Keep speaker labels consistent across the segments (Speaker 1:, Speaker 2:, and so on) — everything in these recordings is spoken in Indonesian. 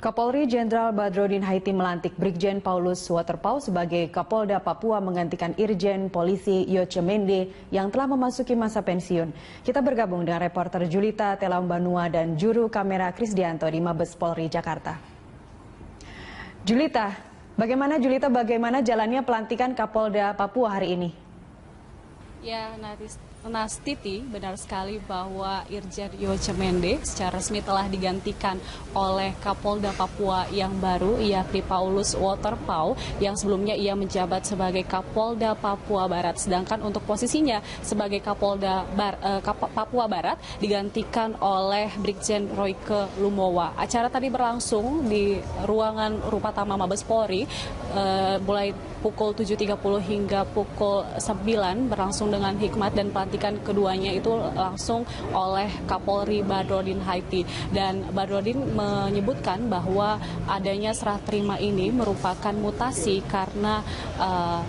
Speaker 1: Kapolri Jenderal Badrodin Haiti melantik Brigjen Paulus Waterpauw sebagai Kapolda Papua menggantikan Irjen Polisi Yoce Mende yang telah memasuki masa pensiun. Kita bergabung dengan reporter Julita Telambanua dan juru kamera Krisdianto di Mabes Polri Jakarta. Julita, bagaimana jalannya pelantikan Kapolda Papua hari ini?
Speaker 2: Ya, Nastiti, benar sekali bahwa Irjen Yoce Mende secara resmi telah digantikan oleh Kapolda Papua yang baru, yakni Paulus Waterpauw, yang sebelumnya ia menjabat sebagai Kapolda Papua Barat. Sedangkan untuk posisinya sebagai Kapolda Papua Barat digantikan oleh Brigjen Royke Lumowa. Acara tadi berlangsung di ruangan Rupatama Mabes Polri, mulai pukul 7.30 hingga pukul 9 berlangsung dengan hikmat, dan pelantikan keduanya itu langsung oleh Kapolri Badrodin Haiti. Dan Badrodin menyebutkan bahwa adanya serah terima ini merupakan mutasi karena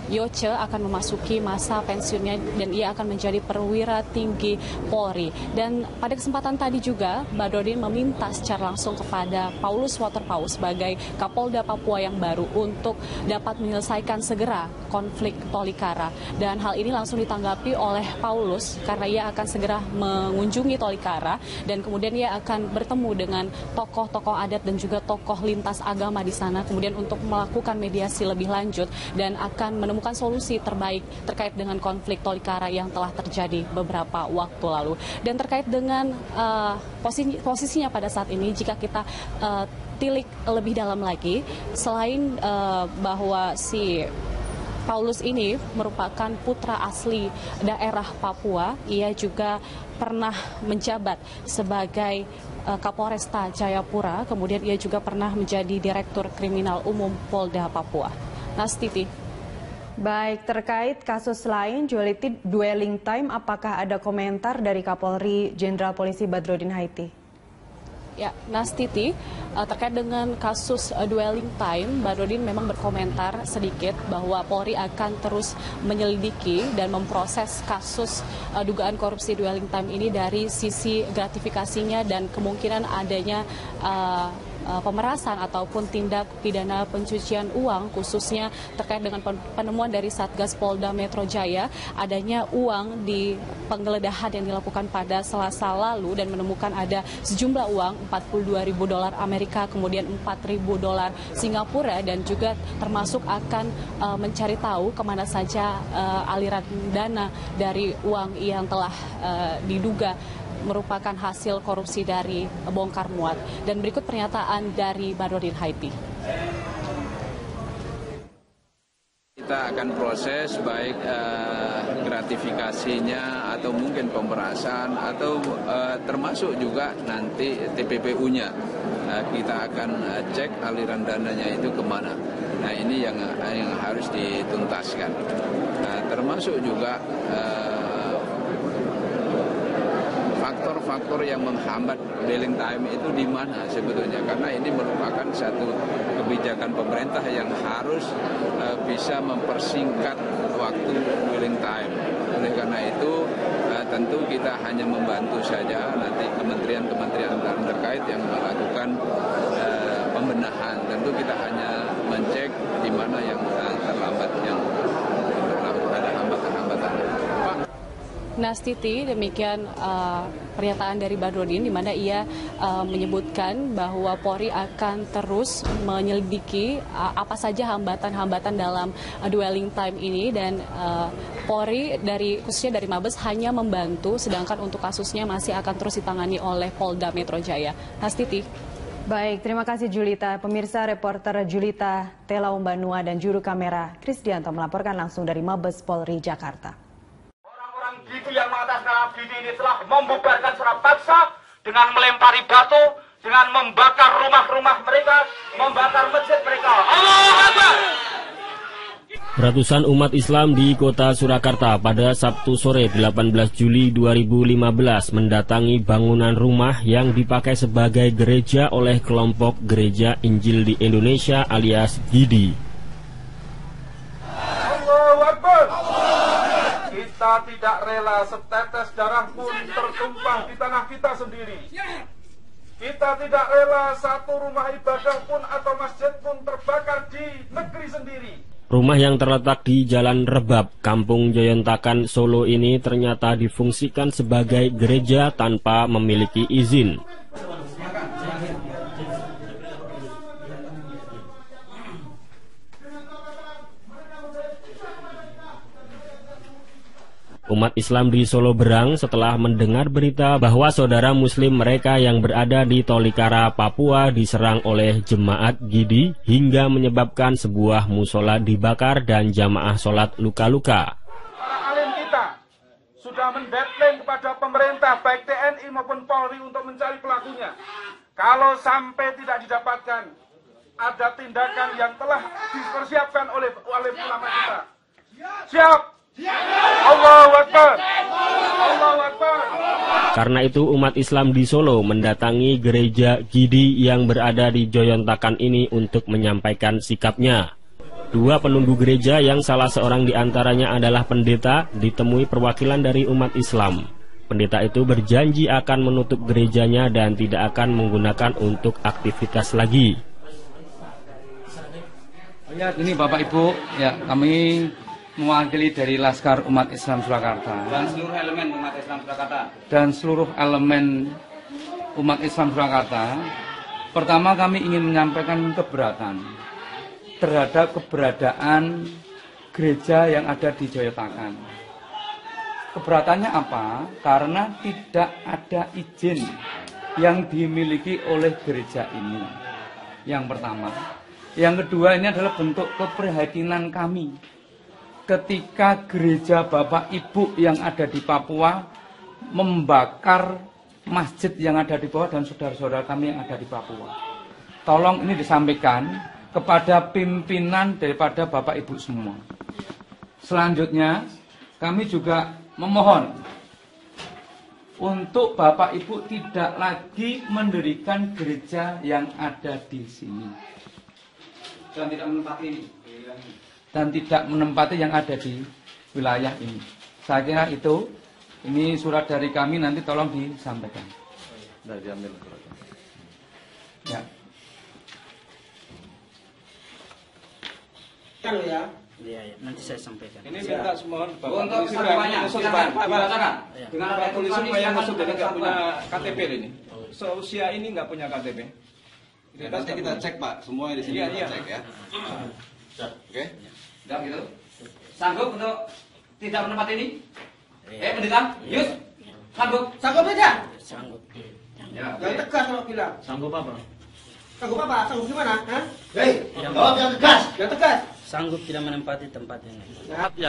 Speaker 2: Yoce akan memasuki masa pensiunnya dan ia akan menjadi perwira tinggi Polri. Dan pada kesempatan tadi juga Badrodin meminta secara langsung kepada Paulus Waterpauw sebagai Kapolda Papua yang baru untuk dapat menyelesaikan segera konflik Tolikara. Dan hal ini langsung ditanggapi oleh Paulus karena ia akan segera mengunjungi Tolikara dan kemudian ia akan bertemu dengan tokoh-tokoh adat dan juga tokoh lintas agama di sana, kemudian untuk melakukan mediasi lebih lanjut dan akan menemukan solusi terbaik terkait dengan konflik Tolikara yang telah terjadi beberapa waktu lalu. Dan terkait dengan posisinya pada saat ini, jika kita tilik lebih dalam lagi, selain bahwa si Paulus ini merupakan putra asli daerah Papua, ia juga pernah menjabat sebagai Kapolresta Jayapura, kemudian ia juga pernah menjadi Direktur Kriminal Umum Polda Papua. Nastiti.
Speaker 1: Baik, terkait kasus lain, dwelling time, apakah ada komentar dari Kapolri Jenderal Polisi Badrodin Haiti?
Speaker 2: Ya, Nastiti, terkait dengan kasus dwelling time, Badrodin memang berkomentar sedikit bahwa Polri akan terus menyelidiki dan memproses kasus dugaan korupsi dwelling time ini dari sisi gratifikasinya dan kemungkinan adanya pemerasan ataupun tindak pidana pencucian uang, khususnya terkait dengan penemuan dari Satgas Polda Metro Jaya adanya uang di penggeledahan yang dilakukan pada Selasa lalu dan menemukan ada sejumlah uang $42.000 Amerika, kemudian $4.000 Singapura, dan juga termasuk akan mencari tahu kemana saja aliran dana dari uang yang telah diduga merupakan hasil korupsi dari bongkar muat. Dan berikut pernyataan dari Badrodin Haiti.
Speaker 3: Kita akan proses baik gratifikasinya atau mungkin pemerasan atau termasuk juga nanti TPPU-nya. Kita akan cek aliran dananya itu kemana. Nah, ini yang harus dituntaskan. Termasuk juga faktor-faktor yang menghambat dwelling time itu di mana sebetulnya, karena ini merupakan satu kebijakan pemerintah yang harus bisa mempersingkat waktu dwelling time. Oleh karena itu tentu kita hanya membantu saja nanti kementerian-kementerian terkait yang melakukan pembenahan. Tentu kita hanya mencek di mana yang terlambat, yang ada hambatan-hambatan.
Speaker 2: Nastiti, demikian pernyataan dari Badrodin, di mana ia menyebutkan bahwa Polri akan terus menyelidiki apa saja hambatan-hambatan dalam dwelling time ini, dan Polri khususnya dari Mabes hanya membantu, sedangkan untuk kasusnya masih akan terus ditangani oleh Polda Metro Jaya. Nastiti.
Speaker 1: Baik, terima kasih Julita. Pemirsa, reporter Julita Telambanua dan juru kamera Krisdianto melaporkan langsung dari Mabes Polri Jakarta.
Speaker 4: Gigi yang mengatasnamakan Gigi ini telah membubarkan secara paksa dengan melempari batu, dengan membakar rumah-rumah mereka, membakar masjid mereka. Allahu Akbar!
Speaker 5: Ratusan umat Islam di kota Surakarta pada Sabtu sore 18 Juli 2015 mendatangi bangunan rumah yang dipakai sebagai gereja oleh kelompok Gereja Injil di Indonesia alias GIDI.
Speaker 4: Allahu Akbar! Kita tidak rela setetes darah pun tertumpah di tanah kita sendiri.
Speaker 6: Kita tidak rela satu rumah ibadah pun atau masjid pun terbakar di negeri sendiri.
Speaker 5: Rumah yang terletak di Jalan Rebab, Kampung Joyontakan, Solo ini ternyata difungsikan sebagai gereja tanpa memiliki izin. Umat Islam di Solo berang setelah mendengar berita bahwa saudara muslim mereka yang berada di Tolikara, Papua diserang oleh jemaat Gidi hingga menyebabkan sebuah musola dibakar dan jamaah sholat luka-luka.
Speaker 6: Para alim kita sudah mendeadline kepada pemerintah baik TNI maupun Polri untuk mencari pelakunya. Kalau sampai tidak didapatkan, ada tindakan yang telah dipersiapkan oleh ulama kita. Siap! Allahu Akbar. Allahu Akbar.
Speaker 5: Karena itu umat Islam di Solo mendatangi gereja Gidi yang berada di Joyontakan ini untuk menyampaikan sikapnya. Dua penunggu gereja yang salah seorang diantaranya adalah pendeta ditemui perwakilan dari umat Islam. Pendeta itu berjanji akan menutup gerejanya dan tidak akan menggunakan untuk aktivitas lagi.
Speaker 7: Ya, ini Bapak Ibu, ya kami mewakili dari Laskar Umat Islam Surakarta
Speaker 3: dan seluruh elemen umat Islam Surakarta.
Speaker 7: Umat Islam Surakarta. Pertama, kami ingin menyampaikan keberatan terhadap keberadaan gereja yang ada di Joyontakan. Keberatannya apa? Karena tidak ada izin yang dimiliki oleh gereja ini. Yang pertama. Yang kedua, ini adalah bentuk keprihatinan kami ketika gereja Bapak Ibu yang ada di Papua membakar masjid yang ada di bawah dan saudara-saudara kami yang ada di Papua. Tolong ini disampaikan kepada pimpinan daripada Bapak Ibu semua. Selanjutnya, kami juga memohon untuk Bapak Ibu tidak lagi mendirikan gereja yang ada di sini. Dan tidak menempati yang ada di wilayah ini. Saya kira itu, ini surat dari kami, nanti tolong disampaikan. Ya.
Speaker 8: Kalau ya, nanti saya sampaikan.
Speaker 3: Ini minta semua Bapak
Speaker 7: Untuk
Speaker 3: polisi
Speaker 7: kesaksiannya,
Speaker 3: silakan.
Speaker 7: dengan
Speaker 3: Bapak polisi supaya masuk dari nggak punya
Speaker 7: Pak.
Speaker 3: KTP ini. Seusia ini nggak punya KTP.
Speaker 9: Ya, nanti kita cek Pak, semua di sini kita cek ya. Oke?
Speaker 7: Udah gitu. Sanggup untuk tidak menempati ini? Pendeta, Yus, sanggup?
Speaker 8: Sanggup aja.
Speaker 7: Sanggup.
Speaker 8: Ya. Yang tegas kalau bilang.
Speaker 7: Sanggup apa?
Speaker 8: Sanggup apa? Sanggup gimana? Hah?
Speaker 9: Jawab yang tegas.
Speaker 8: Yang tegas.
Speaker 10: Sanggup tidak menempati tempat ini.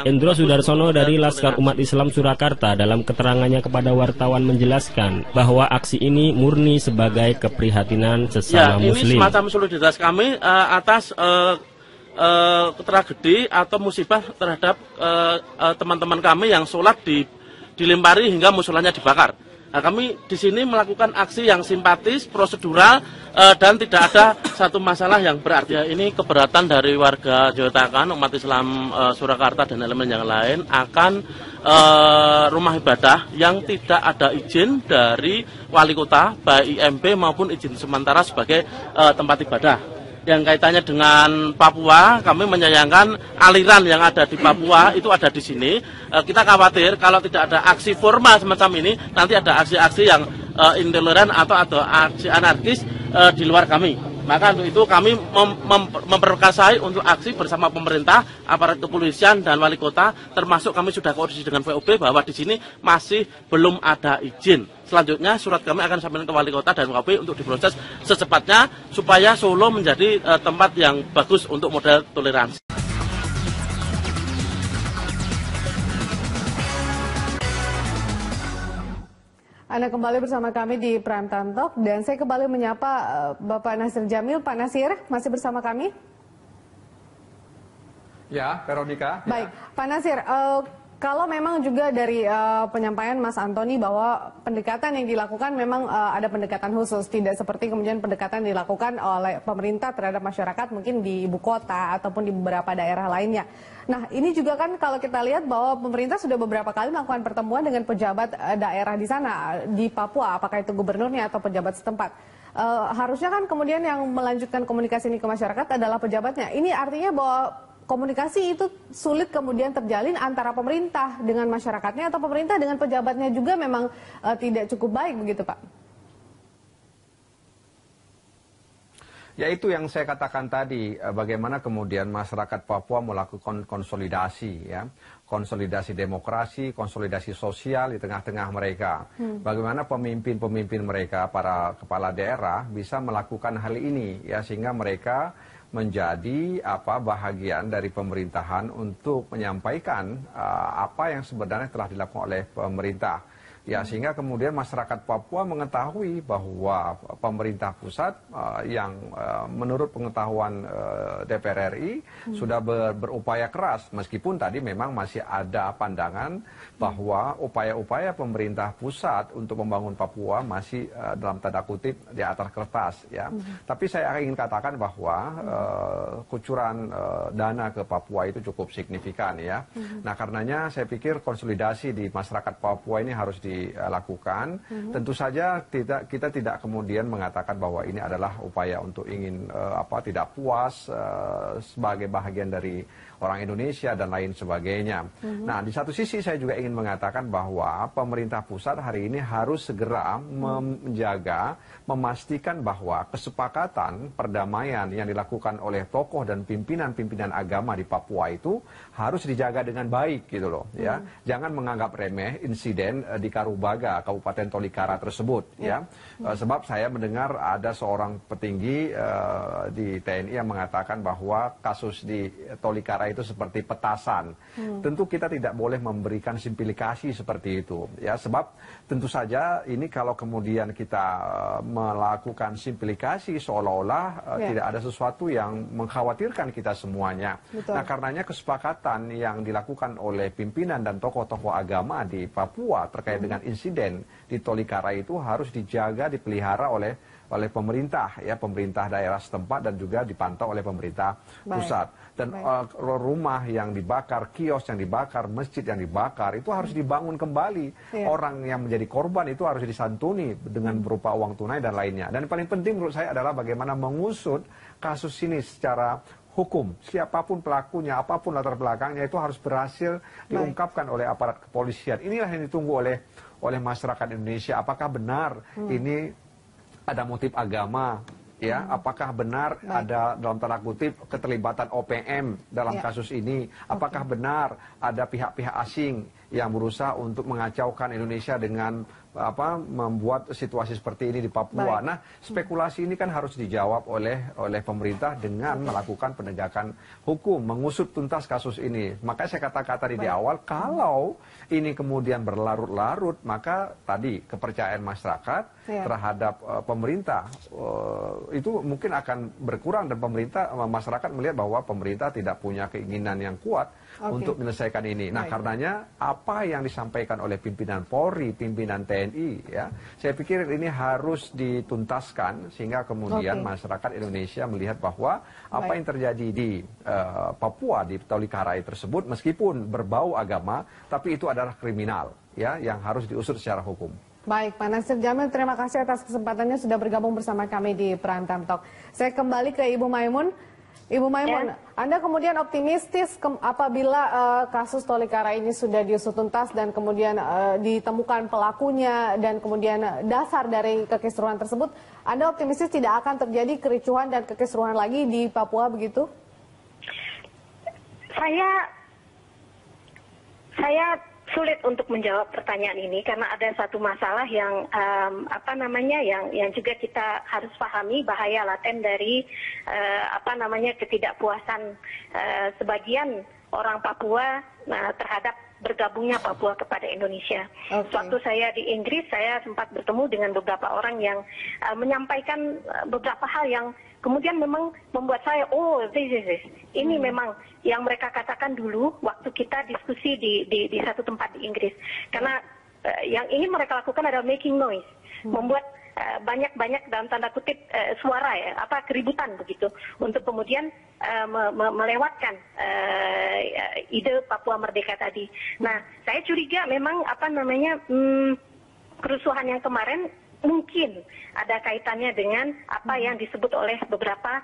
Speaker 5: Endro Sudarsono dari Laskar Umat Islam Surakarta dalam keterangannya kepada wartawan menjelaskan bahwa aksi ini murni sebagai keprihatinan sesama muslim.
Speaker 11: Ini semacam solidaritas kami atas tragedi atau musibah terhadap teman-teman kami yang sholat dilempari hingga musolanya dibakar. Nah, kami di sini melakukan aksi yang simpatis, prosedural, dan tidak ada satu masalah yang berarti. Ya, ini keberatan dari warga Joyontakan, umat Islam Surakarta dan elemen yang lain akan rumah ibadah yang tidak ada izin dari wali kota, baik IMB maupun izin sementara sebagai tempat ibadah. Yang kaitannya dengan Papua, kami menyayangkan aliran yang ada di Papua itu ada di sini. Kita khawatir kalau tidak ada aksi formal semacam ini, nanti ada aksi-aksi yang intoleran atau aksi anarkis di luar kami. Maka untuk itu kami memperkasai untuk aksi bersama pemerintah, aparat kepolisian dan wali kota, termasuk kami sudah koordinasi dengan VOB bahwa di sini masih belum ada izin. Selanjutnya surat kami akan sampaikan ke wali kota dan VOB untuk diproses secepatnya supaya Solo menjadi tempat yang bagus untuk model toleransi.
Speaker 1: Anda kembali bersama kami di Prime Time Talk dan saya kembali menyapa Bapak Nasir Jamil. Pak Nasir, masih bersama kami?
Speaker 6: Ya, Veronica.
Speaker 1: Baik, Pak Nasir, kalau memang juga dari penyampaian Mas Antoni bahwa pendekatan yang dilakukan memang ada pendekatan khusus, tidak seperti kemudian pendekatan dilakukan oleh pemerintah terhadap masyarakat mungkin di ibu kota ataupun di beberapa daerah lainnya. Nah, ini juga kan kalau kita lihat bahwa pemerintah sudah beberapa kali melakukan pertemuan dengan pejabat daerah di sana, di Papua, apakah itu gubernurnya atau pejabat setempat.
Speaker 12: harusnya kan kemudian yang melanjutkan komunikasi ini ke masyarakat adalah pejabatnya. Ini artinya bahwa komunikasi itu sulit kemudian terjalin antara pemerintah dengan masyarakatnya atau pemerintah dengan pejabatnya juga memang tidak cukup baik begitu Pak?
Speaker 13: Ya itu yang saya katakan tadi, bagaimana kemudian masyarakat Papua melakukan konsolidasi, ya, konsolidasi demokrasi, konsolidasi sosial di tengah-tengah mereka. Bagaimana pemimpin-pemimpin mereka, para kepala daerah bisa melakukan hal ini, ya, sehingga mereka menjadi bahagian dari pemerintahan untuk menyampaikan apa yang sebenarnya telah dilakukan oleh pemerintah. Ya, sehingga kemudian masyarakat Papua mengetahui bahwa pemerintah pusat yang menurut pengetahuan DPR RI sudah berupaya keras, meskipun tadi memang masih ada pandangan bahwa upaya-upaya pemerintah pusat untuk membangun Papua masih dalam tanda kutip di atas kertas, ya. Tapi saya ingin katakan bahwa kucuran dana ke Papua itu cukup signifikan, ya. Nah, karenanya saya pikir konsolidasi di masyarakat Papua ini harus dilakukan. Tentu saja kita tidak kemudian mengatakan bahwa ini adalah upaya untuk ingin tidak puas sebagai bahagian dari orang Indonesia dan lain sebagainya. Nah, di satu sisi saya juga ingin mengatakan bahwa pemerintah pusat hari ini harus segera menjaga, memastikan bahwa kesepakatan perdamaian yang dilakukan oleh tokoh dan pimpinan-pimpinan agama di Papua itu harus dijaga dengan baik gitu loh, ya. Jangan menganggap remeh insiden di Karubaga, Kabupaten Tolikara tersebut, ya. Sebab saya mendengar ada seorang petinggi di TNI yang mengatakan bahwa kasus di Tolikara itu seperti petasan. Tentu kita tidak boleh memberikan simplikasi seperti itu, ya. Sebab tentu saja ini kalau kemudian kita melakukan simplikasi seolah-olah tidak ada sesuatu yang mengkhawatirkan kita semuanya. Betul. Nah, karenanya kesepakatan yang dilakukan oleh pimpinan dan tokoh-tokoh agama di Papua terkait dengan insiden di Tolikara itu harus dijaga, dipelihara oleh pemerintah, ya, pemerintah daerah setempat dan juga dipantau oleh pemerintah pusat. Dan rumah yang dibakar, kios yang dibakar, masjid yang dibakar itu harus dibangun kembali. Orang yang menjadi korban itu harus disantuni dengan berupa uang tunai dan lainnya. Dan paling penting menurut saya adalah bagaimana mengusut kasus ini secara hukum. Siapapun pelakunya, apapun latar belakangnya itu harus berhasil diungkapkan oleh aparat kepolisian. Inilah yang ditunggu oleh masyarakat Indonesia. Apakah benar ini ada motif agama, ya? Apakah benar ada dalam tanda kutip keterlibatan OPM dalam kasus ini? Apakah benar ada pihak-pihak asing yang berusaha untuk mengacaukan Indonesia dengan membuat situasi seperti ini di Papua? Nah, spekulasi ini kan harus dijawab oleh pemerintah dengan melakukan penegakan hukum, mengusut tuntas kasus ini. Makanya saya katakan tadi di awal, kalau ini kemudian berlarut-larut, maka tadi kepercayaan masyarakat terhadap pemerintah itu mungkin akan berkurang, dan masyarakat melihat bahwa pemerintah tidak punya keinginan yang kuat untuk menyelesaikan ini. Nah, karenanya apa yang disampaikan oleh pimpinan Polri, pimpinan TNI, ya, saya pikir ini harus dituntaskan sehingga kemudian masyarakat Indonesia melihat bahwa apa yang terjadi di Papua, di Tolikara tersebut, meskipun berbau agama, tapi itu adalah kriminal, ya, yang harus diusut secara hukum.
Speaker 12: Baik, Pak Nasir Jamil, terima kasih atas kesempatannya sudah bergabung bersama kami di Prime Time Talk. Saya kembali ke Ibu Maimun. Ibu Maimun, Anda kemudian optimistis apabila kasus Tolikara ini sudah diusut tuntas dan kemudian ditemukan pelakunya dan kemudian dasar dari kekisruhan tersebut, Anda optimistis tidak akan terjadi kericuhan dan kekisruhan lagi di Papua begitu?
Speaker 14: Saya sulit untuk menjawab pertanyaan ini karena ada satu masalah yang yang juga kita harus pahami, bahaya laten dari ketidakpuasan sebagian orang Papua terhadap bergabungnya Papua kepada Indonesia. Waktu saya di Inggris, saya sempat bertemu dengan beberapa orang yang menyampaikan beberapa hal yang kemudian memang membuat saya, ini memang yang mereka katakan dulu waktu kita diskusi di satu tempat di Inggris. Karena yang ingin mereka lakukan adalah making noise, membuat banyak dalam tanda kutip suara, ya, keributan begitu, untuk kemudian melewatkan ide Papua Merdeka tadi. Nah, saya curiga memang kerusuhan yang kemarin mungkin ada kaitannya dengan apa yang disebut oleh beberapa